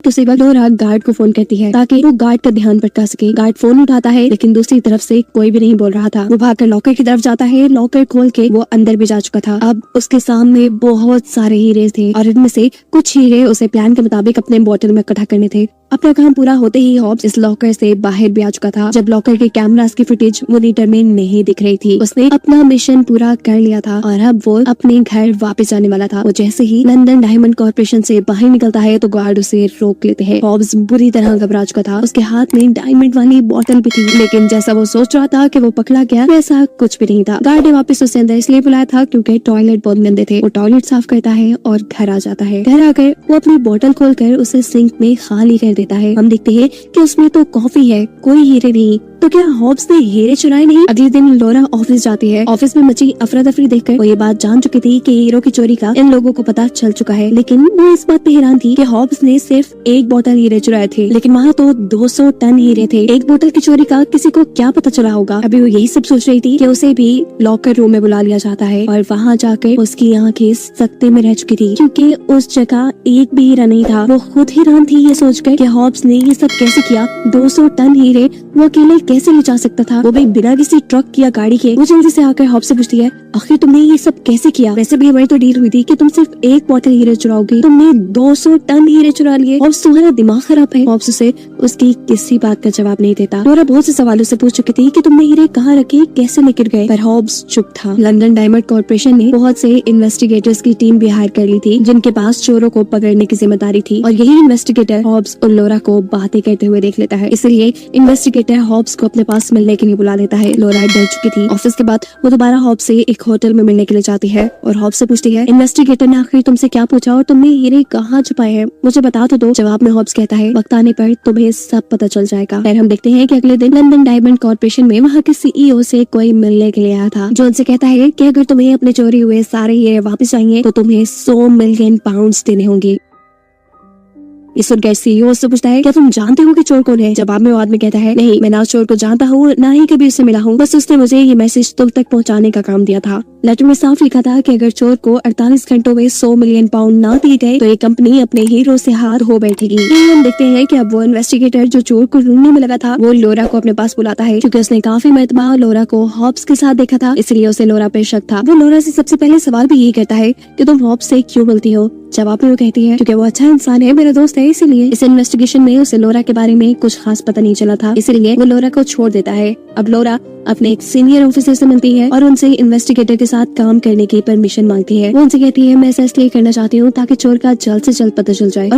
उसी वक्त लोरा गार्ड को फोन करती है ताकि वो गार्ड का ध्यान भटका सके। गार्ड फोन उठाता है लेकिन दूसरी तरफ से कोई भी नहीं बोल रहा था। वो भागकर लॉकर की तरफ जाता है। लॉकर खोल के वो अंदर भी जा चुका था। अब उसके सामने बहुत सारे हीरे थे और इनमें से कुछ हीरे उसे प्लान के मुताबिक अपने बोतल में इकट्ठा करने थे। अपना काम पूरा होते ही हॉब्स इस लॉकर से बाहर भी आ चुका था। जब लॉकर के कैमरास की फुटेज मॉनिटर में नहीं दिख रही थी, उसने अपना मिशन पूरा कर लिया था और अब वो अपने घर वापस जाने वाला था। वो जैसे ही लंदन डायमंड कॉर्पोरेशन से बाहर निकलता है तो गार्ड उसे रोक लेते हैं। हॉब्स बुरी तरह घबरा चुका था। उसके हाथ में डायमंड वाली बोतल भी थी, लेकिन जैसा वो सोच रहा था कि वो पकड़ा गया, वैसा कुछ भी नहीं था। गार्ड ने वापस उसे अंदर इसलिए बुलाया था क्योंकि टॉयलेट बहुत गंदे थे। वो टॉयलेट साफ करता है और घर आ जाता है। घर आकर वो अपनी बोतल खोलकर उसे सिंक में खाली कर देता है। हम देखते हैं कि उसमें तो कॉफी है, कोई हीरे नहीं। तो क्या हॉब्स ने हीरे चुराए नहीं? अगले दिन लोरा ऑफिस जाती है। ऑफिस में मची अफरा तफरी देखकर वो ये बात जान चुकी थी कि हीरो की चोरी का इन लोगों को पता चल चुका है, लेकिन वो इस बात पे हैरान थी कि हॉब्स ने सिर्फ एक बोतल हीरे चुराए थे, लेकिन वहाँ तो 200 टन हीरे थे। एक बोतल की चोरी का किसी को क्या पता चला होगा। अभी वो यही सब सोच रही थी कि उसे भी लॉकर रूम में बुला लिया जाता है और वहाँ जाकर उसकी आंखें सकते में रह चुकी थी क्योंकि उस जगह एक भी हीरा नहीं था। वो खुद हैरान थी ये सोचकर कि हॉब्स ने ये सब कैसे किया। 200 टन हीरे वो अकेले कैसे ले जा सकता था, वो भी बिना किसी ट्रक या गाड़ी के। वो जल्दी से आकर हॉब्स से पूछती है, आखिर तुमने ये सब कैसे किया? वैसे भी हमारी तो डील हुई थी कि तुम सिर्फ एक बोतल हीरे चुराओगी, तुमने 200 टन हीरे चुरा लिए। हॉब्स, तुम्हारा दिमाग खराब है। हॉब्स उसे उसकी किसी बात का जवाब नहीं देता। लोरा बहुत से सवालों से पूछ चुकी थी कि तुमने हीरे कहाँ रखे, कैसे लेकर गए, पर हॉब्स चुप था। लंदन डायमंड कॉर्पोरेशन ने बहुत से इन्वेस्टिगेटर्स की टीम भी हायर कर ली थी जिनके पास चोरों को पकड़ने की जिम्मेदारी थी और यही इन्वेस्टिगेटर हॉब्स और लोरा को बातें करते हुए देख लेता है। इसलिए इन्वेस्टिगेटर हॉब्स को अपने पास मिलने के लिए बुला लेता है। लोरा डर चुकी थी। ऑफिस के बाद वो दोबारा हॉब्स से एक होटल में मिलने के लिए जाती है और हॉब्स से पूछती है, इन्वेस्टिगेटर ने आखिर तुमसे क्या पूछा और तुमने हीरे कहाँ छुपाए हैं, मुझे बता तो दो। जवाब में हॉब्स कहता है, वक्त आने पर तुम्हें सब पता चल जाएगा। फिर हम देखते हैं कि अगले दिन लंदन डायमंड कॉर्पोरेशन में वहाँ के सीईओ से कोई मिलने के लिए आया था, जो उनसे कहता है कि अगर तुम्हें अपने चोरी हुए सारे हीरे वापस चाहिए तो तुम्हें 100 मिलियन पाउंड्स देने होंगे। इस सुनकर सीईओ से पूछता है, क्या तुम जानते हो कि चोर कौन है? जवाब में वो आदमी कहता है, नहीं, मैं ना चोर को जानता हूँ ना ही कभी उससे मिला हूँ, बस उसने मुझे ये मैसेज तुम तक पहुँचाने का काम दिया था। लेटर में साफ लिखा था कि अगर चोर को 48 घंटों में 100 मिलियन पाउंड ना दिए गए तो ये कंपनी अपने हीरो से हाथ हो बैठेगी। हम देखते हैं कि अब वो इन्वेस्टिगेटर जो चोर को ढूंढने में लगा था वो लोरा को अपने पास बुलाता है क्योंकि उसने काफी मरतबा लोरा को हॉब्स के साथ देखा था, इसलिए उसे लोरा पे शक था। वो लोरा से सबसे पहले सवाल भी यही करता है कि तुम हॉब्स से क्यों मिलती हो? जवाब में वो कहती है, क्योंकि वो अच्छा इंसान है, मेरा दोस्त है, इसीलिए। इस इन्वेस्टिगेशन में उसे लोरा के बारे में कुछ खास पता नहीं चला था, इसलिए वो लोरा को छोड़ देता है। अब लोरा अपने एक सीनियर ऑफिसर से मिलती है और उनसे इन्वेस्टिगेटर के साथ काम करने की परमिशन मांगती है। वो उनसे कहती है, मैं ऐसा इसलिए करना चाहती हूँ ताकि चोर का जल्द से जल्द पता चल जाए।